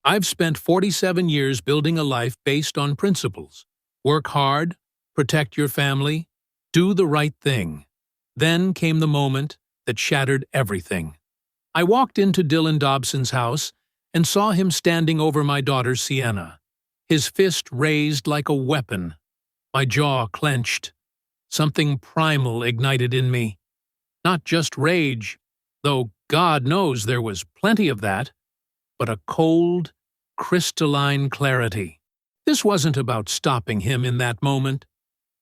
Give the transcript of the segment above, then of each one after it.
I've spent 47 years building a life based on principles. Work hard, protect your family, do the right thing. Then came the moment that shattered everything. I walked into Dylan Dobson's house and saw him standing over my daughter Sienna, his fist raised like a weapon. My jaw clenched. Something primal ignited in me. Not just rage, though God knows there was plenty of that, but a cold, crystalline clarity. This wasn't about stopping him in that moment.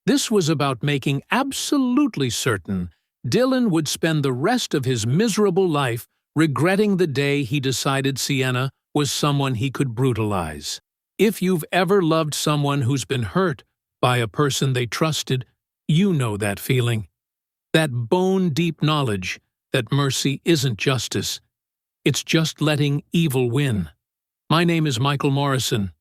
This was about making absolutely certain Dylan would spend the rest of his miserable life regretting the day he decided Sienna was someone he could brutalize. If you've ever loved someone who's been hurt by a person they trusted, you know that feeling. That bone-deep knowledge that mercy isn't justice. It's just letting evil win. My name is Michael Morrison,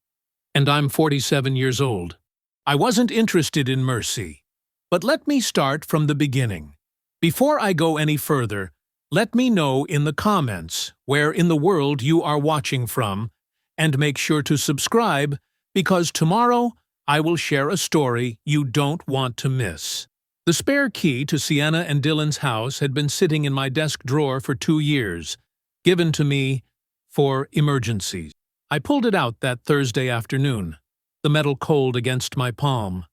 and I'm 47 years old. I wasn't interested in mercy. But let me start from the beginning. Before I go any further, let me know in the comments where in the world you are watching from, and make sure to subscribe, because tomorrow I will share a story you don't want to miss. The spare key to Sienna and Dylan's house had been sitting in my desk drawer for 2 years, given to me for emergencies. I pulled it out that Thursday afternoon, the metal cold against my palm.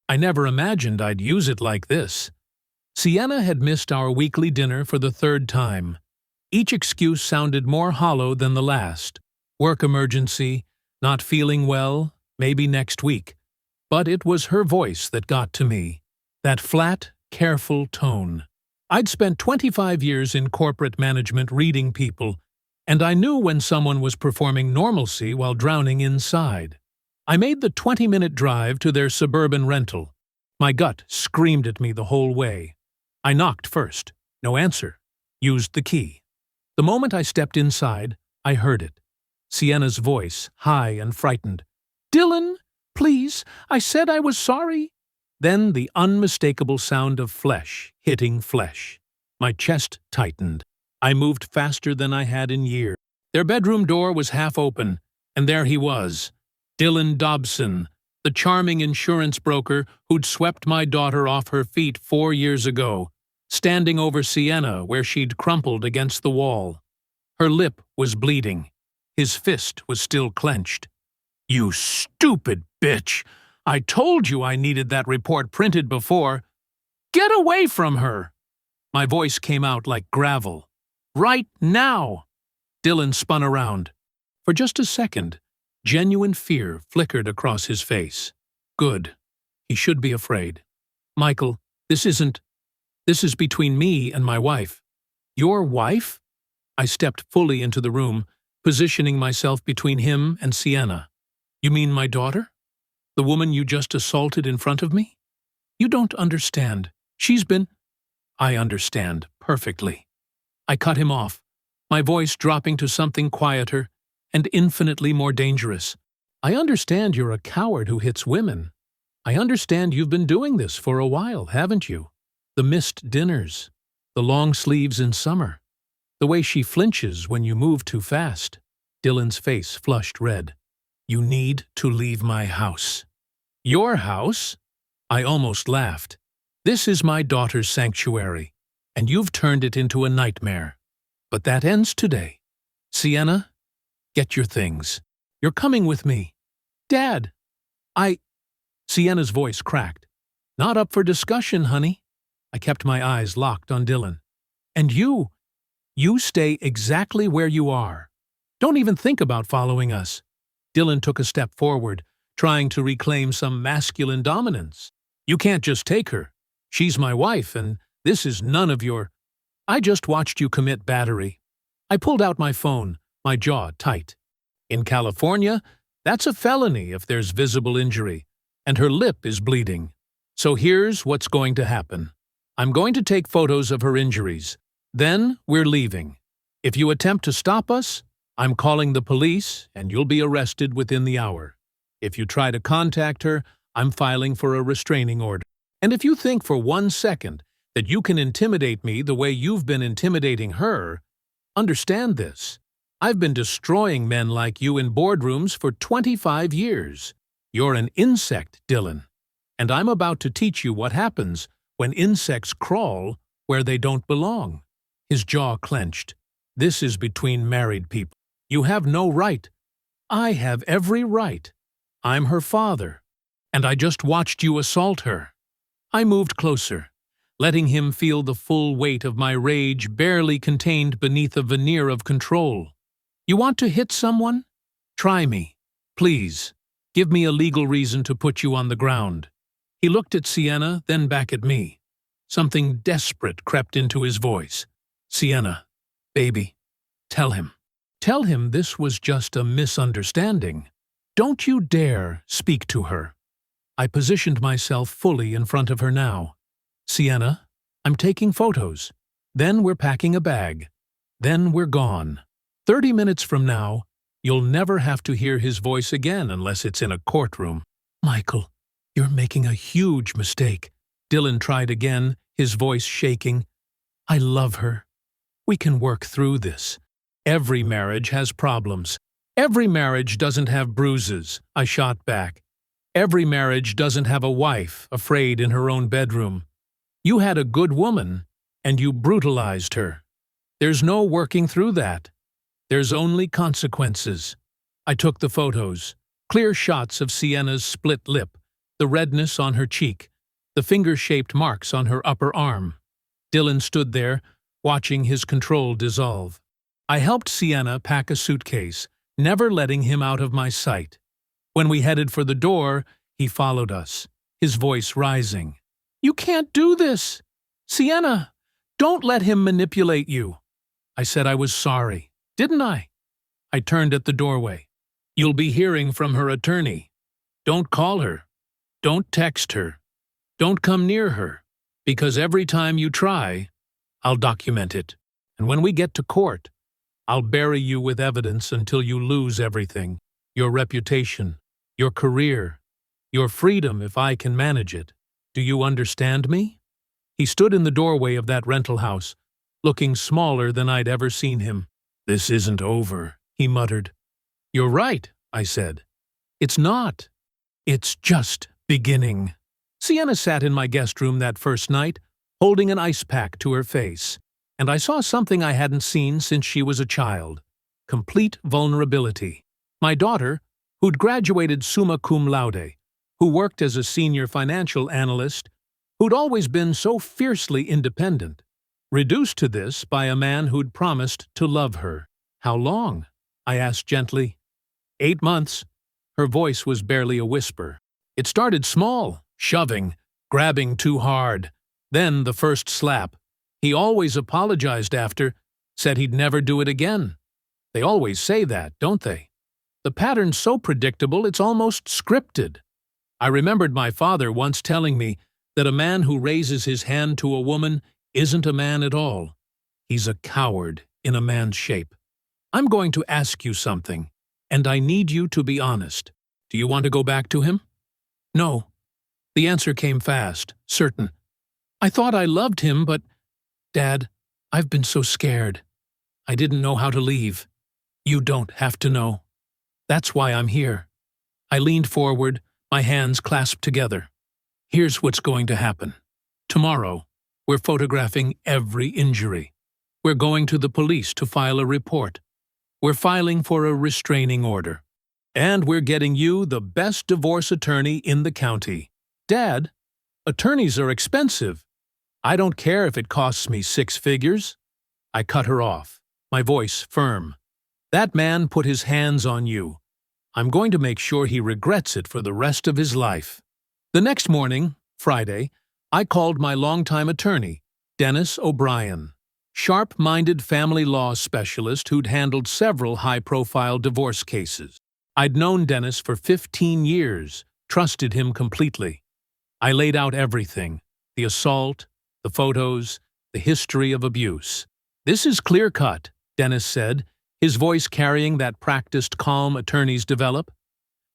I never imagined I'd use it like this. Sienna had missed our weekly dinner for the 3rd time. Each excuse sounded more hollow than the last. Work emergency, not feeling well, maybe next week. But it was her voice that got to me. That flat, careful tone. I'd spent 25 years in corporate management reading people, and I knew when someone was performing normalcy while drowning inside. I made the 20-minute drive to their suburban rental. My gut screamed at me the whole way. I knocked first. No answer. Used the key. The moment I stepped inside, I heard it. Sienna's voice, high and frightened. "Dylan, please, I said I was sorry." Then the unmistakable sound of flesh hitting flesh. My chest tightened. I moved faster than I had in years. Their bedroom door was half open, and there he was, Dylan Dobson, the charming insurance broker who'd swept my daughter off her feet 4 years ago, standing over Sienna where she'd crumpled against the wall. Her lip was bleeding. His fist was still clenched. "You stupid bitch! I told you I needed that report printed before. Get away from her!" My voice came out like gravel. "Right now!" Dylan spun around. For just a second, genuine fear flickered across his face. Good. He should be afraid. "Michael, this is between me and my wife." "Your wife?" I stepped fully into the room, positioning myself between him and Sienna. "You mean my daughter? The woman you just assaulted in front of me? You don't understand. She's been—" "I understand perfectly." I cut him off, my voice dropping to something quieter and infinitely more dangerous. "I understand you're a coward who hits women. I understand you've been doing this for a while, haven't you? The missed dinners, the long sleeves in summer, the way she flinches when you move too fast." Dylan's face flushed red. "You need to leave my house." "Your house?" I almost laughed. "This is my daughter's sanctuary, and you've turned it into a nightmare. But that ends today. Sienna, get your things. You're coming with me." "Dad, Sienna's voice cracked. "Not up for discussion, honey." I kept my eyes locked on Dylan. "And you stay exactly where you are. Don't even think about following us." Dylan took a step forward, trying to reclaim some masculine dominance. "You can't just take her. She's my wife, and this is none of your—" "I just watched you commit battery." I pulled out my phone, my jaw tight. "In California, that's a felony if there's visible injury, and her lip is bleeding. So here's what's going to happen. I'm going to take photos of her injuries. Then we're leaving. If you attempt to stop us, I'm calling the police, and you'll be arrested within the hour. If you try to contact her, I'm filing for a restraining order. And if you think for 1 second that you can intimidate me the way you've been intimidating her, understand this. I've been destroying men like you in boardrooms for 25 years. You're an insect, Dylan. And I'm about to teach you what happens when insects crawl where they don't belong. His jaw clenched. This is between married people. You have no right. I have every right. I'm her father. And I just watched you assault her. I moved closer, letting him feel the full weight of my rage barely contained beneath a veneer of control. You want to hit someone? Try me. Please. Give me a legal reason to put you on the ground. He looked at Sienna, then back at me. Something desperate crept into his voice. Sienna, baby, tell him. Tell him this was just a misunderstanding. Don't you dare speak to her. I positioned myself fully in front of her now. Sienna, I'm taking photos. Then we're packing a bag. Then we're gone. 30 minutes from now, you'll never have to hear his voice again unless it's in a courtroom. Michael, you're making a huge mistake. Dylan tried again, his voice shaking. I love her. We can work through this. Every marriage has problems. Every marriage doesn't have bruises, I shot back. Every marriage doesn't have a wife afraid in her own bedroom. You had a good woman, and you brutalized her. There's no working through that. There's only consequences. I took the photos, clear shots of Sienna's split lip, the redness on her cheek, the finger-shaped marks on her upper arm. Dylan stood there, watching his control dissolve. I helped Sienna pack a suitcase, never letting him out of my sight. When we headed for the door, he followed us, his voice rising. You can't do this! Sienna, don't let him manipulate you. I said I was sorry, didn't I? I turned at the doorway. You'll be hearing from her attorney. Don't call her. Don't text her. Don't come near her, because every time you try, I'll document it. And when we get to court, I'll bury you with evidence until you lose everything. Your reputation, your career, your freedom if I can manage it. Do you understand me? He stood in the doorway of that rental house, looking smaller than I'd ever seen him. This isn't over, he muttered. You're right, I said. It's not. It's just beginning. Sienna sat in my guest room that first night, holding an ice pack to her face, and I saw something I hadn't seen since she was a child. Complete vulnerability. My daughter, who'd graduated summa cum laude, who worked as a senior financial analyst, who'd always been so fiercely independent, reduced to this by a man who'd promised to love her. How long? I asked gently. 8 months. Her voice was barely a whisper. It started small, shoving, grabbing too hard. Then the first slap. He always apologized after, said he'd never do it again. They always say that, don't they? The pattern's so predictable it's almost scripted. I remembered my father once telling me that a man who raises his hand to a woman isn't a man at all. He's a coward in a man's shape. I'm going to ask you something, and I need you to be honest. Do you want to go back to him? No. The answer came fast, certain. I thought I loved him, but, Dad, I've been so scared. I didn't know how to leave. You don't have to know. That's why I'm here. I leaned forward, my hands clasped together. Here's what's going to happen. Tomorrow, we're photographing every injury. We're going to the police to file a report. We're filing for a restraining order. And we're getting you the best divorce attorney in the county. Dad, attorneys are expensive. I don't care if it costs me 6 figures. I cut her off, my voice firm. That man put his hands on you. I'm going to make sure he regrets it for the rest of his life. The next morning, Friday, I called my longtime attorney, Dennis O'Brien, sharp-minded family law specialist who'd handled several high-profile divorce cases. I'd known Dennis for 15 years, trusted him completely. I laid out everything, the assault, the photos, the history of abuse. This is clear-cut, Dennis said, his voice carrying that practiced calm attorneys develop.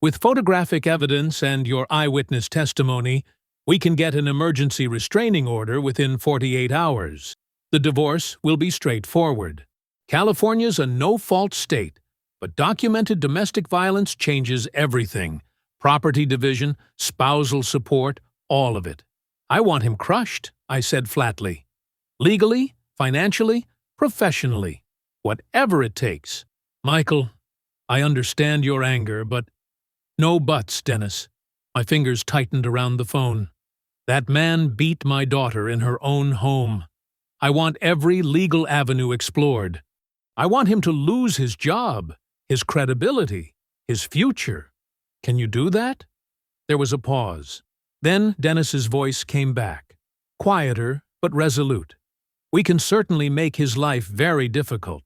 With photographic evidence and your eyewitness testimony, we can get an emergency restraining order within 48 hours. The divorce will be straightforward. California's a no-fault state, but documented domestic violence changes everything. Property division, spousal support, all of it. I want him crushed, I said flatly. Legally, financially, professionally. Whatever it takes. Michael, I understand your anger, but… No buts, Dennis. My fingers tightened around the phone. That man beat my daughter in her own home. I want every legal avenue explored. I want him to lose his job, his credibility, his future. Can you do that? There was a pause. Then Dennis's voice came back, quieter but resolute. We can certainly make his life very difficult.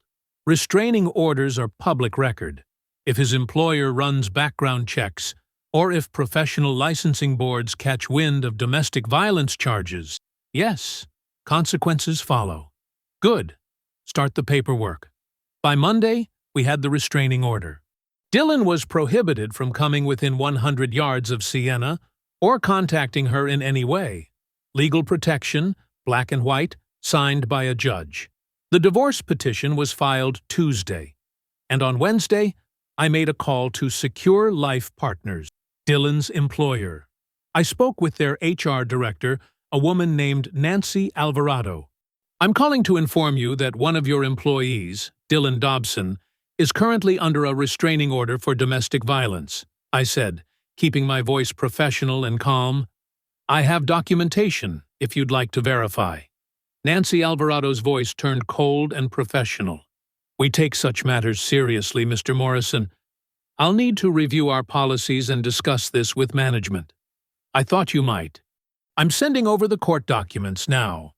Restraining orders are public record. If his employer runs background checks, or if professional licensing boards catch wind of domestic violence charges, yes, consequences follow. Good. Start the paperwork. By Monday, we had the restraining order. Dylan was prohibited from coming within 100 yards of Sienna or contacting her in any way. Legal protection, black and white, signed by a judge. The divorce petition was filed Tuesday, and on Wednesday, I made a call to Secure Life Partners, Dylan's employer. I spoke with their HR director, a woman named Nancy Alvarado. I'm calling to inform you that one of your employees, Dylan Dobson, is currently under a restraining order for domestic violence, I said, keeping my voice professional and calm. I have documentation, if you'd like to verify. Nancy Alvarado's voice turned cold and professional. We take such matters seriously, Mr. Morrison. I'll need to review our policies and discuss this with management. I thought you might. I'm sending over the court documents now.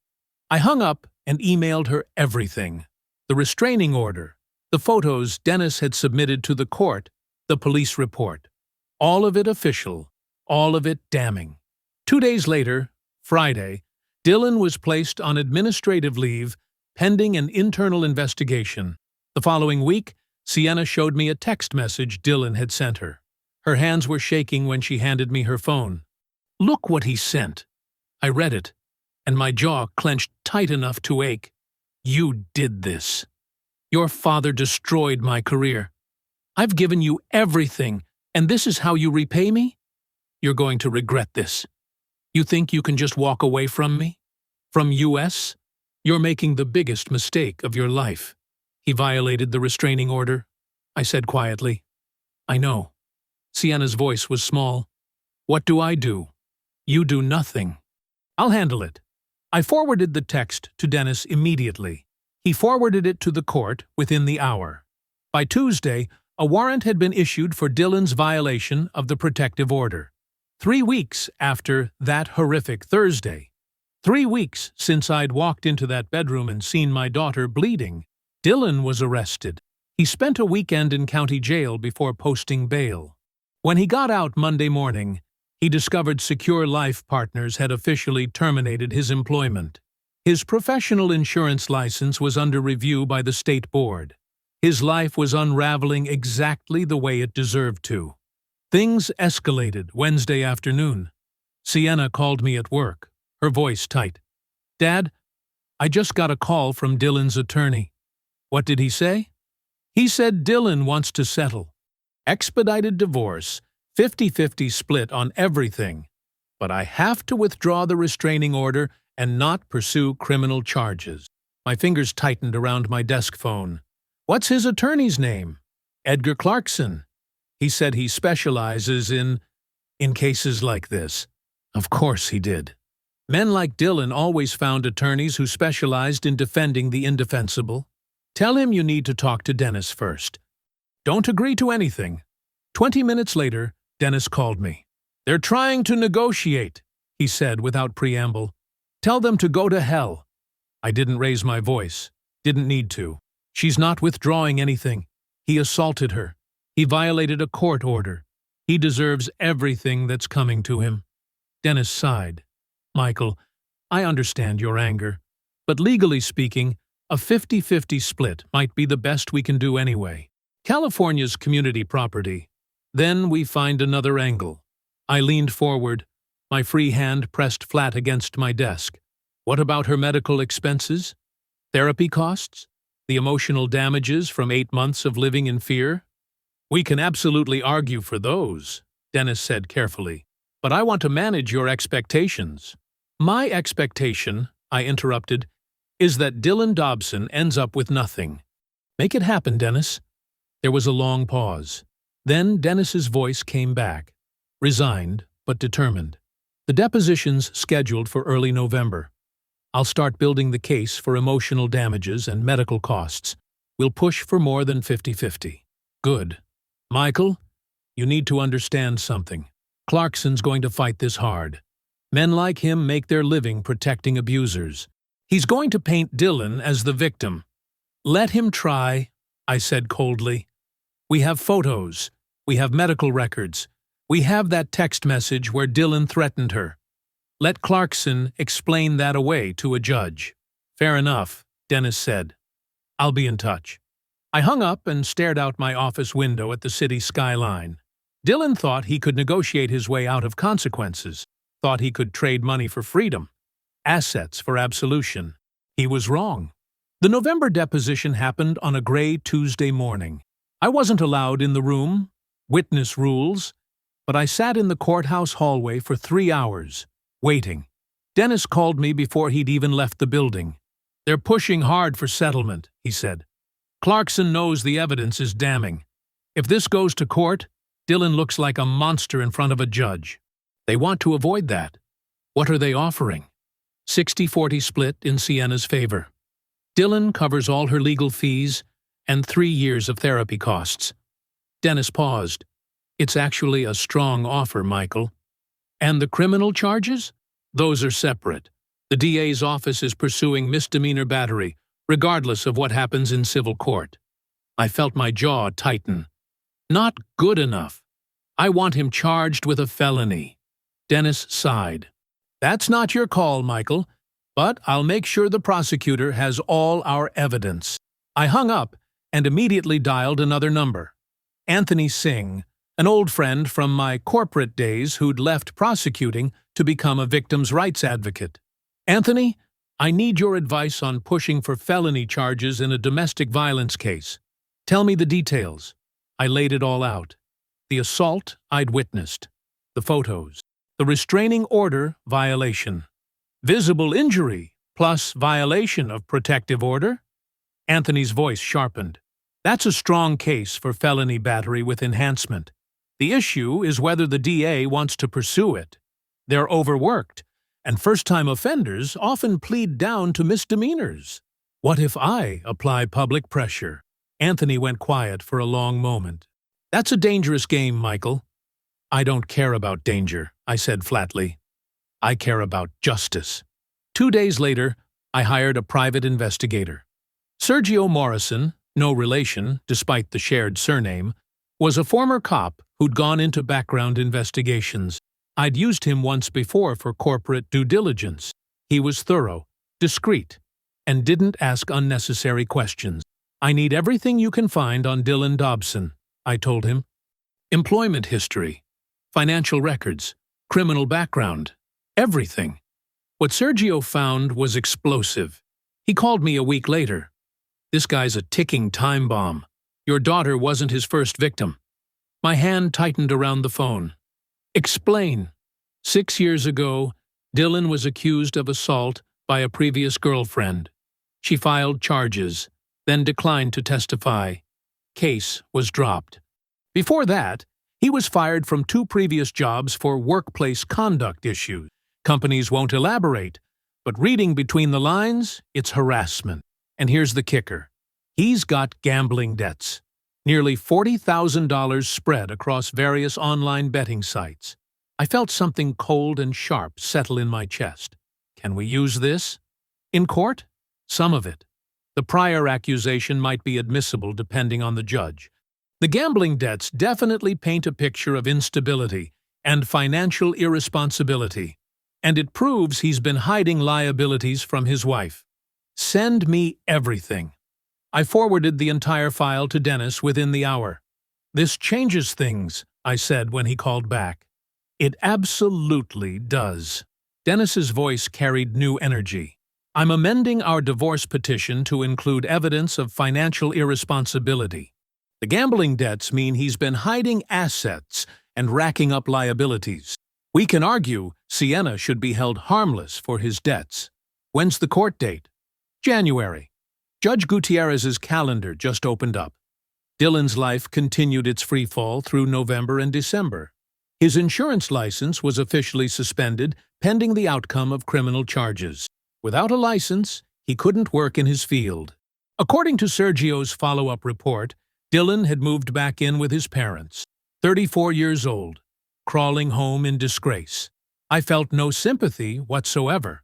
I hung up and emailed her everything. The restraining order, the photos Dennis had submitted to the court, the police report. All of it official, all of it damning. 2 days later, Friday, Dylan was placed on administrative leave pending an internal investigation. The following week, Sienna showed me a text message Dylan had sent her. Her hands were shaking when she handed me her phone. Look what he sent. I read it, and my jaw clenched tight enough to ache. You did this. Your father destroyed my career. I've given you everything, and this is how you repay me? You're going to regret this. You think you can just walk away from me? From US? You're making the biggest mistake of your life. He violated the restraining order, I said quietly. I know. Sienna's voice was small. What do I do? You do nothing. I'll handle it. I forwarded the text to Dennis immediately. He forwarded it to the court within the hour. By Tuesday, a warrant had been issued for Dylan's violation of the protective order. 3 weeks after that horrific Thursday. 3 weeks since I'd walked into that bedroom and seen my daughter bleeding. Dylan was arrested. He spent a weekend in county jail before posting bail. When he got out Monday morning, he discovered Secure Life Partners had officially terminated his employment. His professional insurance license was under review by the state board. His life was unraveling exactly the way it deserved to. Things escalated Wednesday afternoon. Sienna called me at work, her voice tight. Dad, I just got a call from Dylan's attorney. What did he say? He said Dylan wants to settle. Expedited divorce, 50-50 split on everything. But I have to withdraw the restraining order and not pursue criminal charges. My fingers tightened around my desk phone. What's his attorney's name? Edgar Clarkson. He said he specializes in cases like this. Of course he did. Men like Dylan always found attorneys who specialized in defending the indefensible. Tell him you need to talk to Dennis first. Don't agree to anything. 20 minutes later, Dennis called me. They're trying to negotiate, he said without preamble. Tell them to go to hell. I didn't raise my voice. Didn't need to. She's not withdrawing anything. He assaulted her. He violated a court order. He deserves everything that's coming to him. Dennis sighed. Michael, I understand your anger, but legally speaking, a 50-50 split might be the best we can do anyway. California's community property. Then we find another angle. I leaned forward, my free hand pressed flat against my desk. What about her medical expenses? Therapy costs? The emotional damages from 8 months of living in fear? We can absolutely argue for those, Dennis said carefully. But I want to manage your expectations. My expectation, I interrupted, is that Dylan Dobson ends up with nothing. Make it happen, Dennis. There was a long pause. Then Dennis's voice came back, resigned but determined. The deposition's scheduled for early November. I'll start building the case for emotional damages and medical costs. We'll push for more than 50-50. Good. Michael, you need to understand something. Clarkson's going to fight this hard. Men like him make their living protecting abusers. He's going to paint Dylan as the victim. Let him try, I said coldly. We have photos. We have medical records. We have that text message where Dylan threatened her. Let Clarkson explain that away to a judge. Fair enough, Dennis said. I'll be in touch. I hung up and stared out my office window at the city skyline. Dylan thought he could negotiate his way out of consequences, thought he could trade money for freedom, assets for absolution. He was wrong. The November deposition happened on a gray Tuesday morning. I wasn't allowed in the room, witness rules, but I sat in the courthouse hallway for 3 hours, waiting. Dennis called me before he'd even left the building. They're pushing hard for settlement, he said. Clarkson knows the evidence is damning. If this goes to court, Dylan looks like a monster in front of a judge. They want to avoid that. What are they offering? 60-40 split in Sienna's favor. Dylan covers all her legal fees and 3 years of therapy costs. Dennis paused. It's actually a strong offer, Michael. And the criminal charges? Those are separate. The DA's office is pursuing misdemeanor battery, regardless of what happens in civil court. I felt my jaw tighten. Not good enough. I want him charged with a felony. Dennis sighed. That's not your call, Michael, but I'll make sure the prosecutor has all our evidence. I hung up and immediately dialed another number. Anthony Singh, an old friend from my corporate days who'd left prosecuting to become a victim's rights advocate. Anthony, I need your advice on pushing for felony charges in a domestic violence case. Tell me the details. I laid it all out. The assault I'd witnessed. The photos. The restraining order violation. Visible injury plus violation of protective order? Anthony's voice sharpened. That's a strong case for felony battery with enhancement. The issue is whether the DA wants to pursue it. They're overworked, and first-time offenders often plead down to misdemeanors. What if I apply public pressure? Anthony went quiet for a long moment. That's a dangerous game, Michael. I don't care about danger, I said flatly. I care about justice. 2 days later, I hired a private investigator. Sergio Morrison, no relation, despite the shared surname, was a former cop who'd gone into background investigations. I'd used him once before for corporate due diligence. He was thorough, discreet, and didn't ask unnecessary questions. I need everything you can find on Dylan Dobson, I told him. Employment history, financial records, criminal background, everything. What Sergio found was explosive. He called me a week later. This guy's a ticking time bomb. Your daughter wasn't his first victim. My hand tightened around the phone. Explain. 6 years ago, Dylan was accused of assault by a previous girlfriend. She filed charges, then declined to testify. Case was dropped. Before that, he was fired from 2 previous jobs for workplace conduct issues. Companies won't elaborate, but reading between the lines, it's harassment. And here's the kicker. He's got gambling debts. Nearly $40,000 spread across various online betting sites. I felt something cold and sharp settle in my chest. Can we use this? In court? Some of it. The prior accusation might be admissible depending on the judge. The gambling debts definitely paint a picture of instability and financial irresponsibility, and it proves he's been hiding liabilities from his wife. Send me everything. I forwarded the entire file to Dennis within the hour. This changes things, I said when he called back. It absolutely does. Dennis's voice carried new energy. I'm amending our divorce petition to include evidence of financial irresponsibility. The gambling debts mean he's been hiding assets and racking up liabilities. We can argue Sienna should be held harmless for his debts. When's the court date? January. Judge Gutierrez's calendar just opened up. Dylan's life continued its freefall through November and December. His insurance license was officially suspended pending the outcome of criminal charges. Without a license, he couldn't work in his field. According to Sergio's follow-up report, Dylan had moved back in with his parents, 34 years old, crawling home in disgrace. I felt no sympathy whatsoever.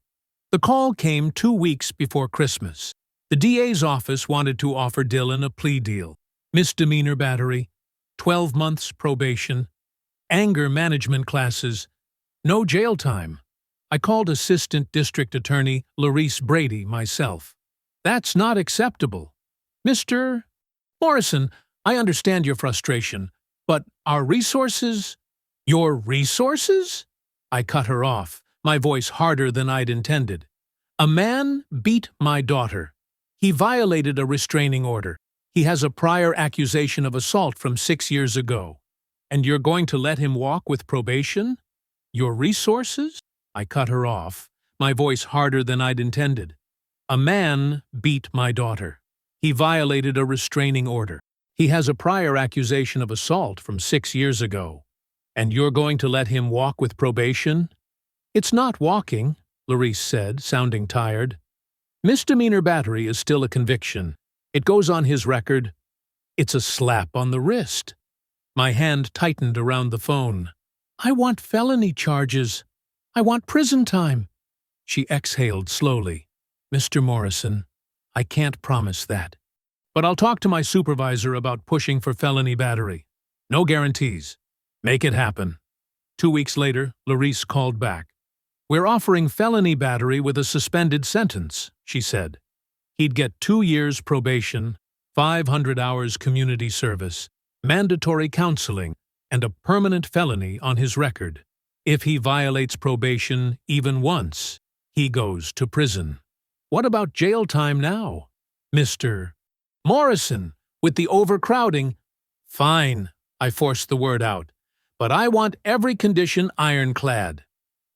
The call came 2 weeks before Christmas. The DA's office wanted to offer Dylan a plea deal. Misdemeanor battery, 12 months probation, anger management classes, no jail time. I called Assistant District Attorney Larice Brady myself. That's not acceptable. Mr. Morrison, I understand your frustration, but our resources… Your resources? I cut her off, my voice harder than I'd intended. A man beat my daughter. He violated a restraining order. He has a prior accusation of assault from 6 years ago. And you're going to let him walk with probation? Your resources? I cut her off, my voice harder than I'd intended. A man beat my daughter. He violated a restraining order. He has a prior accusation of assault from 6 years ago. And you're going to let him walk with probation? It's not walking, Larice said, sounding tired. Misdemeanor battery is still a conviction. It goes on his record. It's a slap on the wrist. My hand tightened around the phone. I want felony charges. I want prison time. She exhaled slowly. Mr. Morrison, I can't promise that. But I'll talk to my supervisor about pushing for felony battery. No guarantees. Make it happen. 2 weeks later, Larice called back. We're offering felony battery with a suspended sentence, she said. He'd get 2 years probation, 500 hours community service, mandatory counseling, and a permanent felony on his record. If he violates probation even once, he goes to prison. What about jail time now? Mr. Morrison, with the overcrowding… Fine, I forced the word out, but I want every condition ironclad.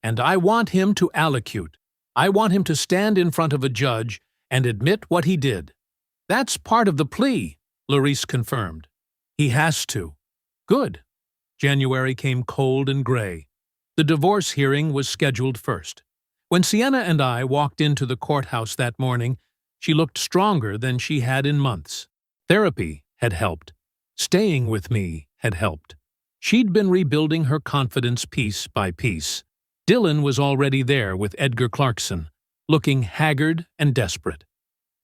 And I want him to allocute. I want him to stand in front of a judge and admit what he did. That's part of the plea, Larice confirmed. He has to. Good. January came cold and gray. The divorce hearing was scheduled first. When Sienna and I walked into the courthouse that morning, she looked stronger than she had in months. Therapy had helped. Staying with me had helped. She'd been rebuilding her confidence piece by piece. Dylan was already there with Edgar Clarkson, looking haggard and desperate.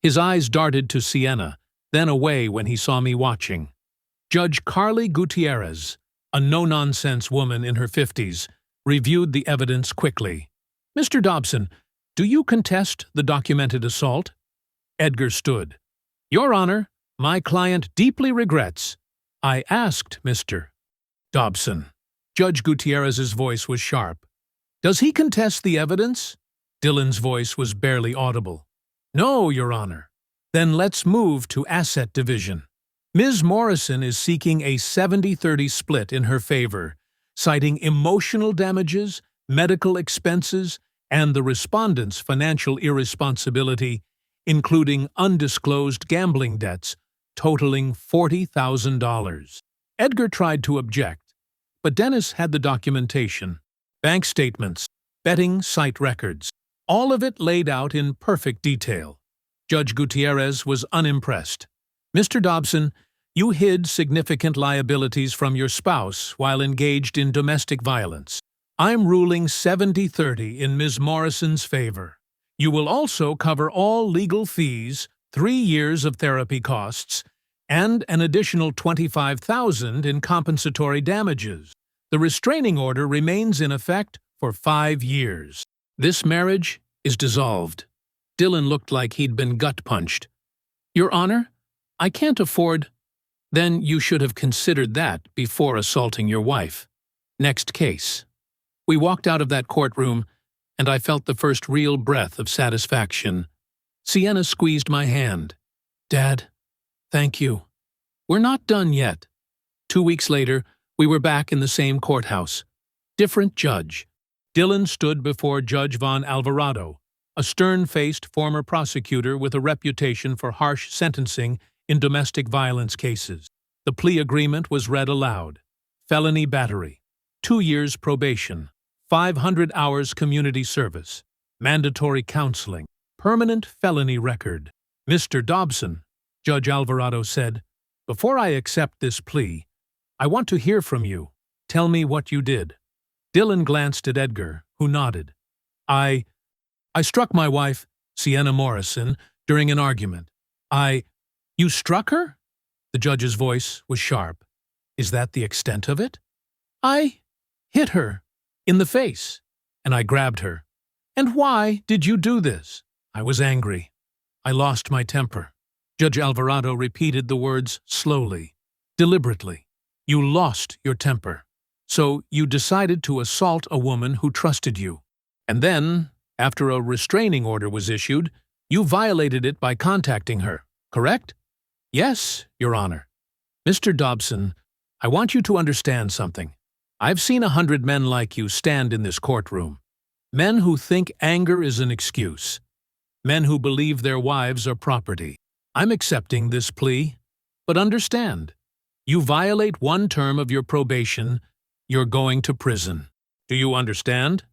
His eyes darted to Sienna, then away when he saw me watching. Judge Carly Gutierrez, a no-nonsense woman in her 50s, reviewed the evidence quickly. Mr. Dobson, do you contest the documented assault? Edgar stood. Your Honor, my client deeply regrets. I asked Mr. Dobson. Judge Gutierrez's voice was sharp. Does he contest the evidence? Dylan's voice was barely audible. No, Your Honor. Then let's move to asset division. Ms. Morrison is seeking a 70-30 split in her favor, citing emotional damages, medical expenses, and the respondent's financial irresponsibility, including undisclosed gambling debts totaling $40,000. Edgar tried to object, but Dennis had the documentation. Bank statements, betting site records, all of it laid out in perfect detail. Judge Gutierrez was unimpressed. Mr. Dobson, you hid significant liabilities from your spouse while engaged in domestic violence. I'm ruling 70-30 in Ms. Morrison's favor. You will also cover all legal fees, 3 years of therapy costs, and an additional $25,000 in compensatory damages. The restraining order remains in effect for 5 years. This marriage is dissolved. Dylan looked like he'd been gut-punched. Your Honor, I can't afford… Then you should have considered that before assaulting your wife. Next case. We walked out of that courtroom, and I felt the first real breath of satisfaction. Sienna squeezed my hand. "Dad, thank you. We're not done yet." 2 weeks later, we were back in the same courthouse. Different judge. Dylan stood before Judge Von Alvarado, a stern-faced former prosecutor with a reputation for harsh sentencing in domestic violence cases. The plea agreement was read aloud. Felony battery, 2 years probation, 500 hours community service, mandatory counseling, permanent felony record. "Mr. Dobson," Judge Alvarado said, "before I accept this plea, I want to hear from you. Tell me what you did." Dylan glanced at Edgar, who nodded. I struck my wife, Sienna Morrison, during an argument. You struck her?" The judge's voice was sharp. "Is that the extent of it?" "I hit her in the face, and I grabbed her." "And why did you do this?" "I was angry. I lost my temper." Judge Alvarado repeated the words slowly, deliberately. "You lost your temper. So you decided to assault a woman who trusted you. And then, after a restraining order was issued, you violated it by contacting her, correct?" "Yes, Your Honor." "Mr. Dobson, I want you to understand something. I've seen 100 men like you stand in this courtroom. Men who think anger is an excuse. Men who believe their wives are property. I'm accepting this plea, but understand, you violate one term of your probation, you're going to prison. Do you understand?"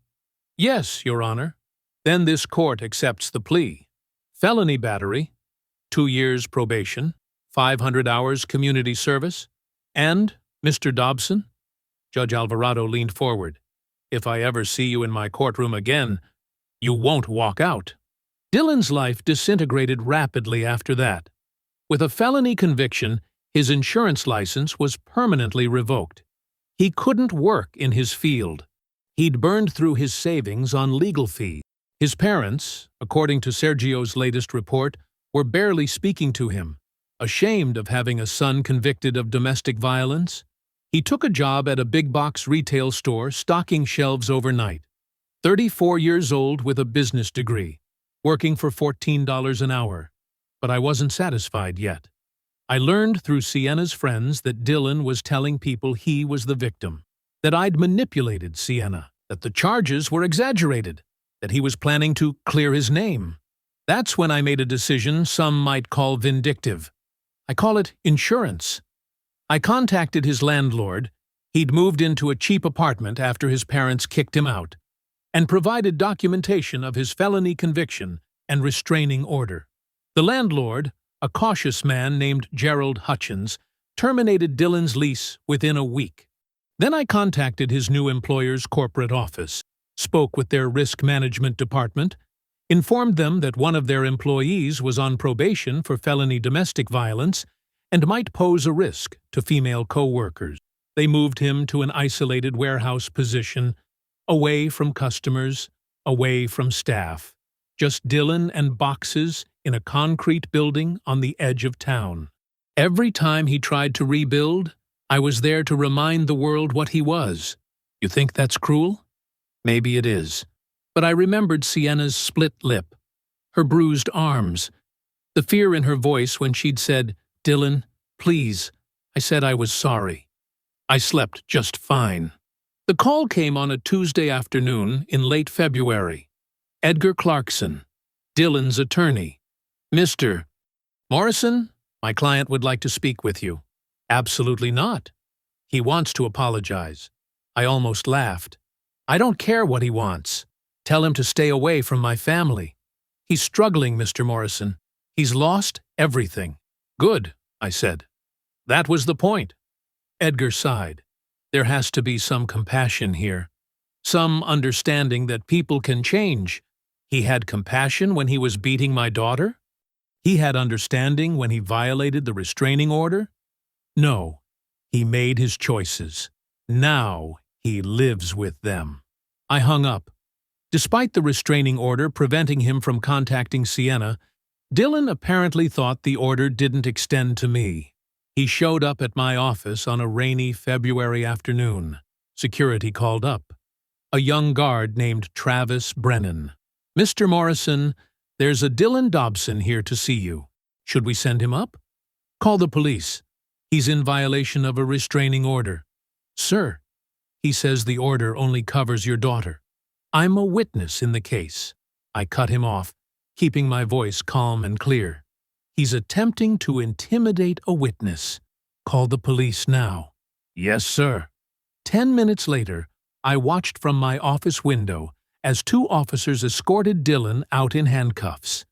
"Yes, Your Honor." "Then this court accepts the plea. Felony battery, 2 years probation, 500 hours community service, and, Mr. Dobson," Judge Alvarado leaned forward, "if I ever see you in my courtroom again, you won't walk out." Dylan's life disintegrated rapidly after that. With a felony conviction, his insurance license was permanently revoked. He couldn't work in his field. He'd burned through his savings on legal fees. His parents, according to Sergio's latest report, were barely speaking to him. Ashamed of having a son convicted of domestic violence, he took a job at a big-box retail store stocking shelves overnight. 34 years old with a business degree, working for $14 an hour. But I wasn't satisfied yet. I learned through Sienna's friends that Dylan was telling people he was the victim, that I'd manipulated Sienna, that the charges were exaggerated, that he was planning to clear his name. That's when I made a decision some might call vindictive. I call it insurance. I contacted his landlord. He'd moved into a cheap apartment after his parents kicked him out, and provided documentation of his felony conviction and restraining order. The landlord, a cautious man named Gerald Hutchins, terminated Dylan's lease within a week. Then I contacted his new employer's corporate office, spoke with their risk management department, informed them that one of their employees was on probation for felony domestic violence and might pose a risk to female co-workers. They moved him to an isolated warehouse position, away from customers, away from staff. Just Dylan and boxes in a concrete building on the edge of town. Every time he tried to rebuild, I was there to remind the world what he was. You think that's cruel? Maybe it is. But I remembered Sienna's split lip, her bruised arms, the fear in her voice when she'd said, "Dylan, please." I said I was sorry. I slept just fine. The call came on a Tuesday afternoon in late February. Edgar Clarkson, Dylan's attorney. "Mr. Morrison, my client would like to speak with you." "Absolutely not. He wants to apologize." I almost laughed. "I don't care what he wants. Tell him to stay away from my family. He's struggling, Mr. Morrison. He's lost everything." "Good," I said. "That was the point." Edgar sighed. There has to be some compassion here. Some understanding that people can change. He had compassion when he was beating my daughter? He had understanding when he violated the restraining order? No, he made his choices. Now he lives with them. I hung up. Despite the restraining order preventing him from contacting Sienna, Dylan apparently thought the order didn't extend to me. He showed up at my office on a rainy February afternoon. Security called up. a young guard named Travis Brennan. "Mr. Morrison, there's a Dylan Dobson here to see you. Should we send him up?" "Call the police. He's in violation of a restraining order." "Sir, he says the order only covers your daughter. I'm a witness in the case." I cut him off, keeping my voice calm and clear. "He's attempting to intimidate a witness. Call the police now." "Yes, sir." 10 minutes later, I watched from my office window as 2 officers escorted Dylan out in handcuffs.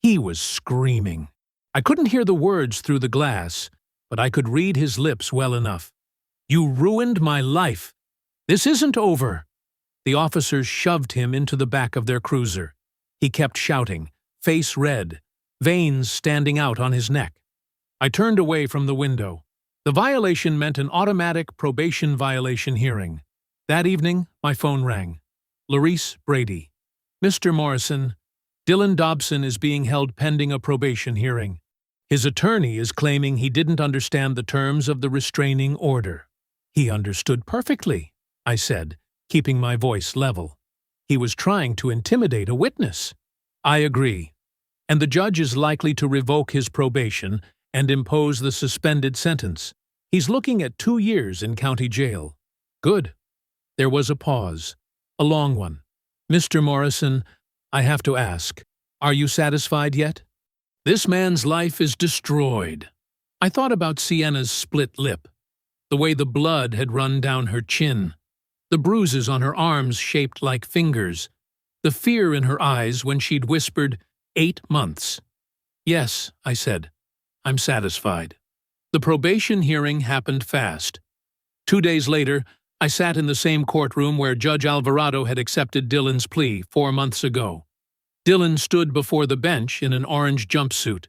He was screaming. I couldn't hear the words through the glass, but I could read his lips well enough. "You ruined my life. This isn't over." The officers shoved him into the back of their cruiser. He kept shouting, face red, veins standing out on his neck. I turned away from the window. The violation meant an automatic probation violation hearing. That evening, my phone rang. Larice Brady. "Mr. Morrison, Dylan Dobson is being held pending a probation hearing. His attorney is claiming he didn't understand the terms of the restraining order." "He understood perfectly," I said, keeping my voice level. "He was trying to intimidate a witness." "I agree. And the judge is likely to revoke his probation and impose the suspended sentence. He's looking at 2 years in county jail." "Good." There was a pause, a long one. "Mr. Morrison, I have to ask, are you satisfied yet? This man's life is destroyed." I thought about Sienna's split lip, the way the blood had run down her chin, the bruises on her arms shaped like fingers, the fear in her eyes when she'd whispered, 8 months. "Yes," I said, "I'm satisfied." The probation hearing happened fast. 2 days later, I sat in the same courtroom where Judge Alvarado had accepted Dylan's plea 4 months ago. Dylan stood before the bench in an orange jumpsuit,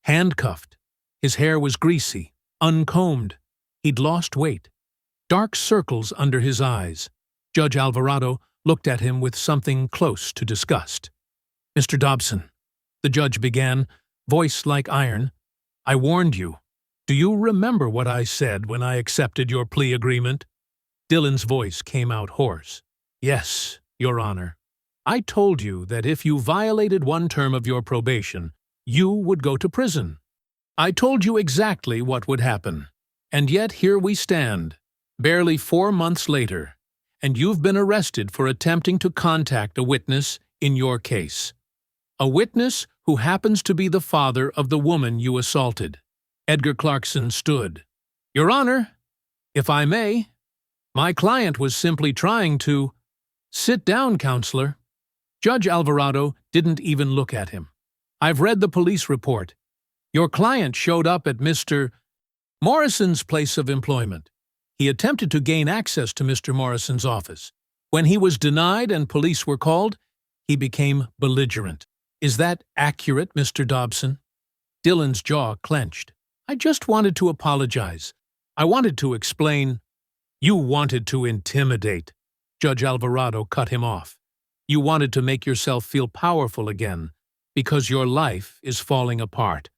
handcuffed. His hair was greasy, uncombed. He'd lost weight. Dark circles under his eyes. Judge Alvarado looked at him with something close to disgust. "Mr. Dobson," the judge began, voice like iron, "I warned you. Do you remember what I said when I accepted your plea agreement?" Dylan's voice came out hoarse. "Yes, Your Honor. I told you that if you violated one term of your probation, you would go to prison. I told you exactly what would happen. And yet here we stand, barely 4 months later, and you've been arrested for attempting to contact a witness in your case. A witness who happens to be the father of the woman you assaulted." Edgar Clarkson stood. "Your Honor, if I may, my client was simply trying to—" "Sit down, counselor." Judge Alvarado didn't even look at him. "I've read the police report. Your client showed up at Mr. Morrison's place of employment. He attempted to gain access to Mr. Morrison's office. When he was denied and police were called, he became belligerent. Is that accurate, Mr. Dobson?" Dylan's jaw clenched. "I just wanted to apologize. I wanted to explain." "You wanted to intimidate." Judge Alvarado cut him off. "You wanted to make yourself feel powerful again, because your life is falling apart.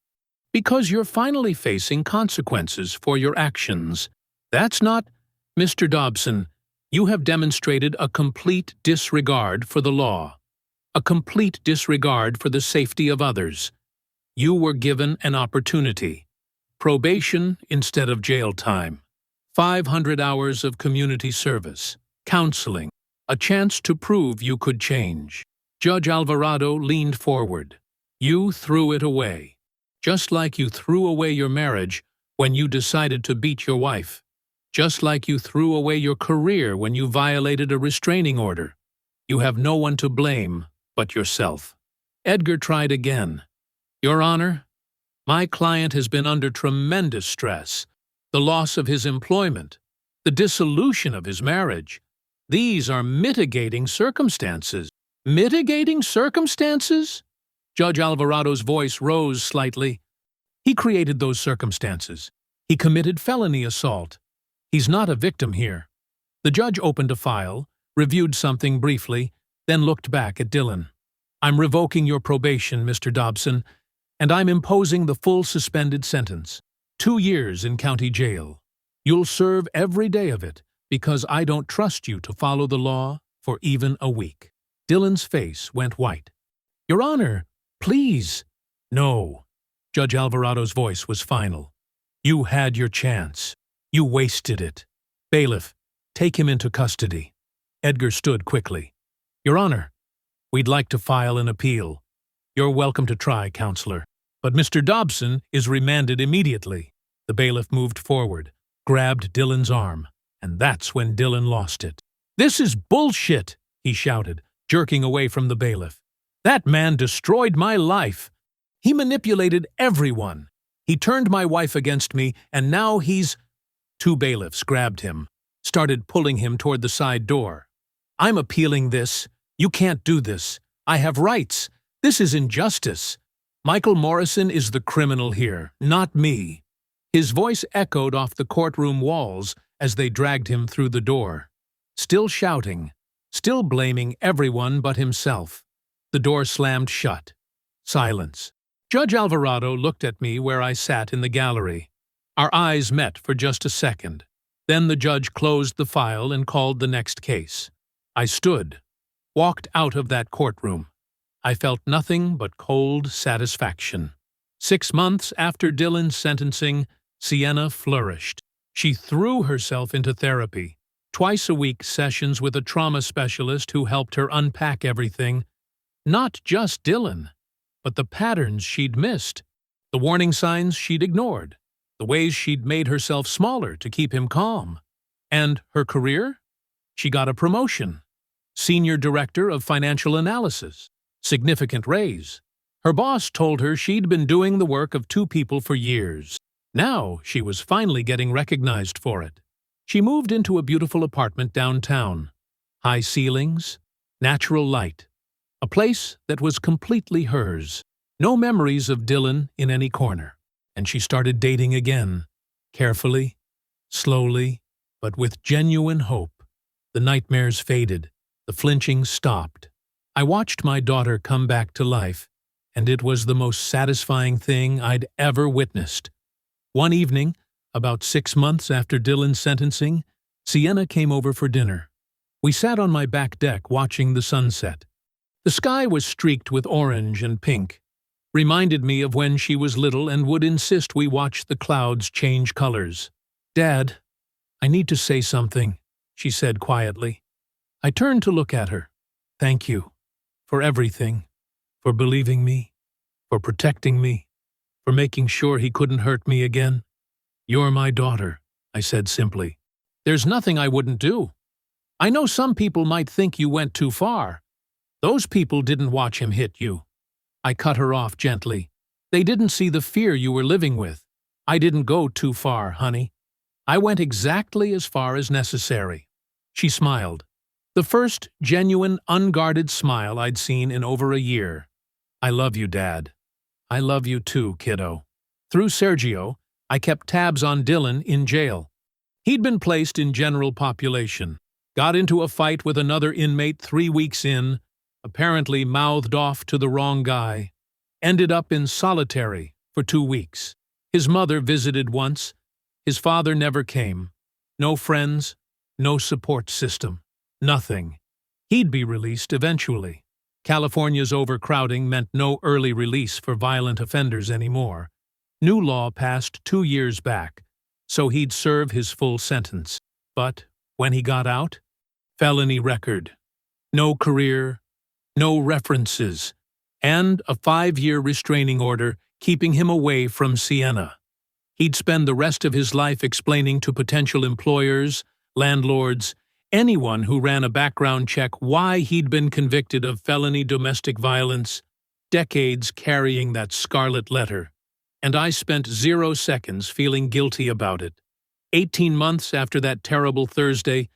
Because you're finally facing consequences for your actions. That's not—" "Mr. Dobson, you have demonstrated a complete disregard for the law. A complete disregard for the safety of others. You were given an opportunity. Probation instead of jail time. 500 hours of community service, counseling, a chance to prove you could change." Judge Alvarado leaned forward. "You threw it away. Just like you threw away your marriage when you decided to beat your wife. Just like you threw away your career when you violated a restraining order. You have no one to blame but yourself." Edgar tried again. "Your Honor, my client has been under tremendous stress. The loss of his employment, the dissolution of his marriage. These are mitigating circumstances." "Mitigating circumstances?" Judge Alvarado's voice rose slightly. "He created those circumstances. He committed felony assault. He's not a victim here." The judge opened a file, reviewed something briefly, then looked back at Dylan. "I'm revoking your probation, Mr. Dobson, and I'm imposing the full suspended sentence. 2 years in county jail. You'll serve every day of it because I don't trust you to follow the law for even a week. Dylan's face went white. "Your Honor, please." "No." Judge Alvarado's voice was final. "You had your chance. You wasted it. Bailiff, take him into custody." Edgar stood quickly. "Your Honor, we'd like to file an appeal." "You're welcome to try, Counselor. But Mr. Dobson is remanded immediately." The bailiff moved forward, grabbed Dylan's arm, and that's when Dylan lost it. "This is bullshit," he shouted, jerking away from the bailiff. "That man destroyed my life. He manipulated everyone. He turned my wife against me, and now he's—" Two bailiffs grabbed him, started pulling him toward the side door. "I'm appealing this. You can't do this. I have rights. This is injustice. Michael Morrison is the criminal here, not me." His voice echoed off the courtroom walls as they dragged him through the door. Still shouting, still blaming everyone but himself. The door slammed shut. Silence. Judge Alvarado looked at me where I sat in the gallery. Our eyes met for just a second. Then the judge closed the file and called the next case. I stood, walked out of that courtroom. I felt nothing but cold satisfaction. 6 months after Dylan's sentencing, Sienna flourished. She threw herself into therapy, twice-a-week sessions with a trauma specialist who helped her unpack everything. Not just Dylan, but the patterns she'd missed, the warning signs she'd ignored, the ways she'd made herself smaller to keep him calm. And her career? She got a promotion. Senior Director of Financial Analysis. Significant raise. Her boss told her she'd been doing the work of 2 people for years. Now she was finally getting recognized for it. She moved into a beautiful apartment downtown. High ceilings, natural light. A place that was completely hers. No memories of Dylan in any corner. And she started dating again. Carefully, slowly, but with genuine hope. The nightmares faded. The flinching stopped. I watched my daughter come back to life, and it was the most satisfying thing I'd ever witnessed. One evening, about 6 months after Dylan's sentencing, Sienna came over for dinner. We sat on my back deck watching the sunset. The sky was streaked with orange and pink. Reminded me of when she was little and would insist we watch the clouds change colors. "Dad, I need to say something," she said quietly. I turned to look at her. "Thank you. For everything. For believing me. For protecting me. For making sure he couldn't hurt me again. You're my daughter," I said simply. "There's nothing I wouldn't do. I know some people might think you went too far. Those people didn't watch him hit you." I cut her off gently. "They didn't see the fear you were living with. I didn't go too far, honey. I went exactly as far as necessary." She smiled. The first genuine, unguarded smile I'd seen in over a year. "I love you, Dad. I love you too, kiddo." Through Sergio, I kept tabs on Dylan in jail. He'd been placed in general population, got into a fight with another inmate 3 weeks in, apparently mouthed off to the wrong guy, ended up in solitary for 2 weeks. His mother visited once. His father never came. No friends, no support system. Nothing. He'd be released eventually. California's overcrowding meant no early release for violent offenders anymore. New law passed 2 years back, so he'd serve his full sentence. But when he got out, felony record. No career, no references, and a 5-year restraining order keeping him away from Sienna. He'd spend the rest of his life explaining to potential employers, landlords, anyone who ran a background check why he'd been convicted of felony domestic violence, decades carrying that scarlet letter. And I spent 0 seconds feeling guilty about it. 18 months after that terrible Thursday,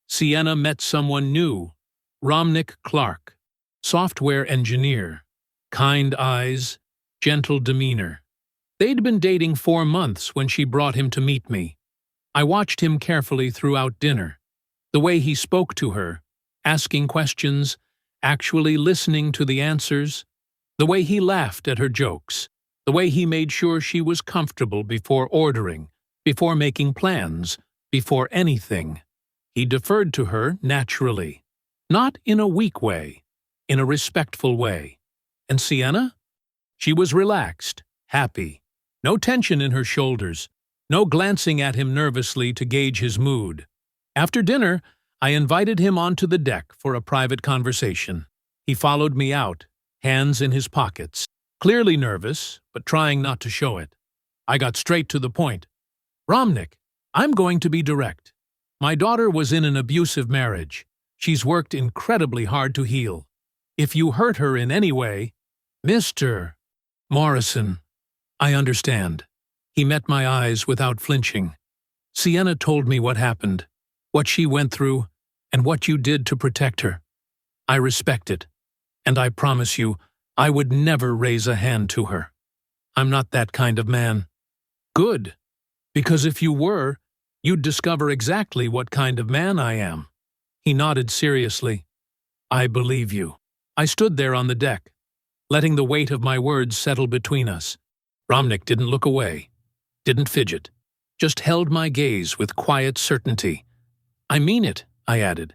Sienna met someone new, Romnick Clark, software engineer, kind eyes, gentle demeanor. They'd been dating 4 months when she brought him to meet me. I watched him carefully throughout dinner. The way he spoke to her, asking questions, actually listening to the answers. The way he laughed at her jokes. The way he made sure she was comfortable before ordering, before making plans, before anything. He deferred to her naturally. Not in a weak way, in a respectful way. And Sienna? She was relaxed, happy. No tension in her shoulders, no glancing at him nervously to gauge his mood. After dinner, I invited him onto the deck for a private conversation. He followed me out, hands in his pockets, clearly nervous, but trying not to show it. I got straight to the point. Romnick, I'm going to be direct. My daughter was in an abusive marriage. She's worked incredibly hard to heal. If you hurt her in any way, Mr. Morrison, I understand. He met my eyes without flinching. Sienna told me what happened, what she went through, and what you did to protect her. I respect it, and I promise you, I would never raise a hand to her. I'm not that kind of man. Good, because if you were, you'd discover exactly what kind of man I am. He nodded seriously. I believe you. I stood there on the deck, letting the weight of my words settle between us. Romnick didn't look away, didn't fidget, just held my gaze with quiet certainty. I mean it, I added.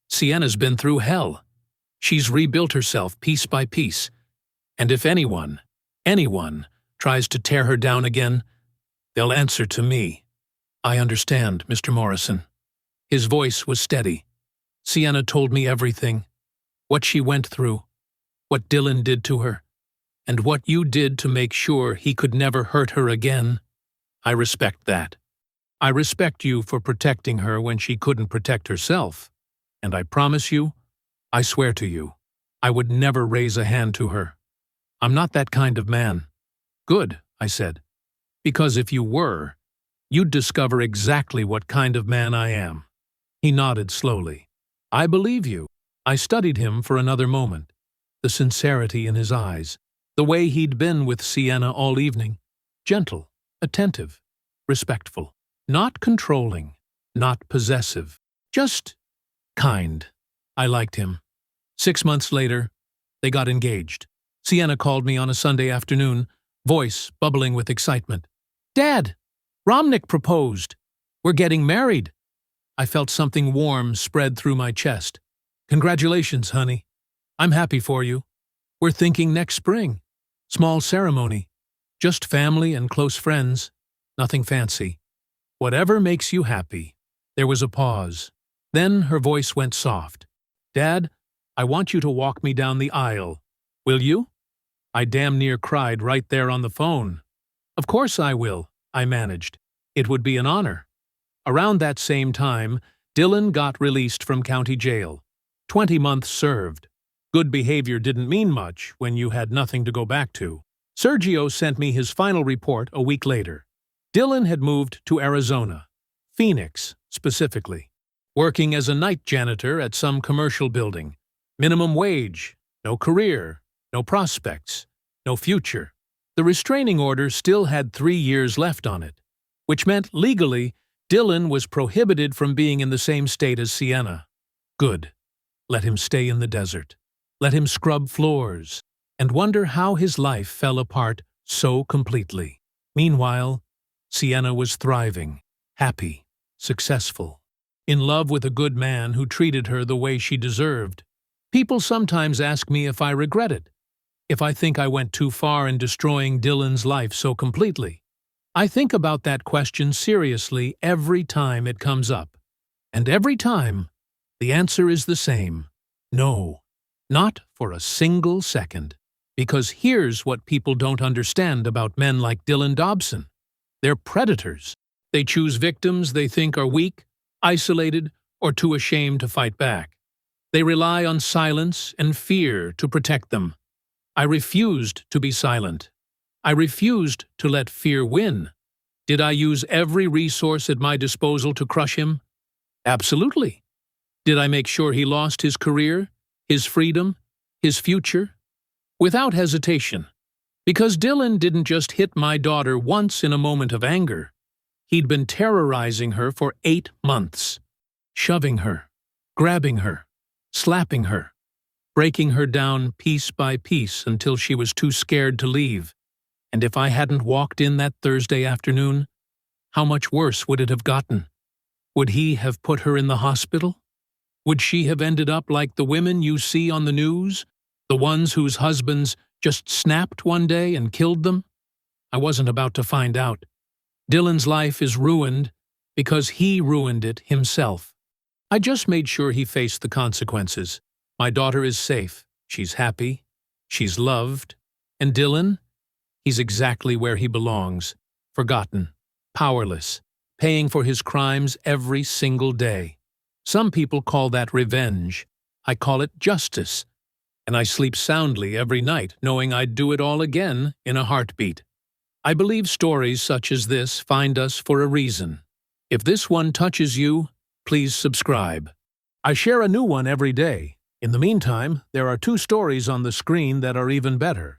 Sienna's been through hell. She's rebuilt herself piece by piece. And if anyone tries to tear her down again, they'll answer to me. I understand, Mr. Morrison. His voice was steady. Sienna told me everything. What she went through, what Dylan did to her, and what you did to make sure he could never hurt her again. I respect that. I respect you for protecting her when she couldn't protect herself. And I promise you, I swear to you, I would never raise a hand to her. I'm not that kind of man. Good, I said. Because if you were, you'd discover exactly what kind of man I am. He nodded slowly. I believe you. I studied him for another moment. The sincerity in his eyes, the way he'd been with Sienna all evening. Gentle, attentive, respectful. Not controlling, not possessive. Just kind. I liked him. 6 months later, they got engaged. Sienna called me on a Sunday afternoon, voice bubbling with excitement. Dad, Romnick proposed. We're getting married. I felt something warm spread through my chest. Congratulations, honey. I'm happy for you. We're thinking next spring. Small ceremony. Just family and close friends. Nothing fancy. Whatever makes you happy. There was a pause. Then her voice went soft. Dad, I want you to walk me down the aisle. Will you? I damn near cried right there on the phone. Of course I will, I managed. It would be an honor. Around that same time, Dylan got released from county jail. 20 months served. Good behavior didn't mean much when you had nothing to go back to. Sergio sent me his final report a week later. Dylan had moved to Arizona, Phoenix specifically, working as a night janitor at some commercial building. Minimum wage, no career, no prospects, no future. The restraining order still had 3 years left on it, which meant legally Dylan was prohibited from being in the same state as Sienna. Good. Let him stay in the desert. Let him scrub floors, and wonder how his life fell apart so completely. Meanwhile, Sienna was thriving, happy, successful, in love with a good man who treated her the way she deserved. People sometimes ask me if I regret it, if I think I went too far in destroying Dylan's life so completely. I think about that question seriously every time it comes up. And every time, the answer is the same. No, not for a single second. Because here's what people don't understand about men like Dylan Dobson. They're predators. They choose victims they think are weak, isolated, or too ashamed to fight back. They rely on silence and fear to protect them. I refused to be silent. I refused to let fear win. Did I use every resource at my disposal to crush him? Absolutely. Did I make sure he lost his career, his freedom, his future? Without hesitation. Because Dylan didn't just hit my daughter once in a moment of anger. He'd been terrorizing her for 8 months. Shoving her, grabbing her, slapping her, breaking her down piece by piece until she was too scared to leave. And if I hadn't walked in that Thursday afternoon, how much worse would it have gotten? Would he have put her in the hospital? Would she have ended up like the women you see on the news? The ones whose husbands just snapped one day and killed them? I wasn't about to find out. Dylan's life is ruined because he ruined it himself. I just made sure he faced the consequences. My daughter is safe. She's happy. She's loved. And Dylan? He's exactly where he belongs. Forgotten. Powerless. Paying for his crimes every single day. Some people call that revenge. I call it justice. And I sleep soundly every night knowing I'd do it all again in a heartbeat. I believe stories such as this find us for a reason. If this one touches you, please subscribe. I share a new one every day. In the meantime, there are 2 stories on the screen that are even better.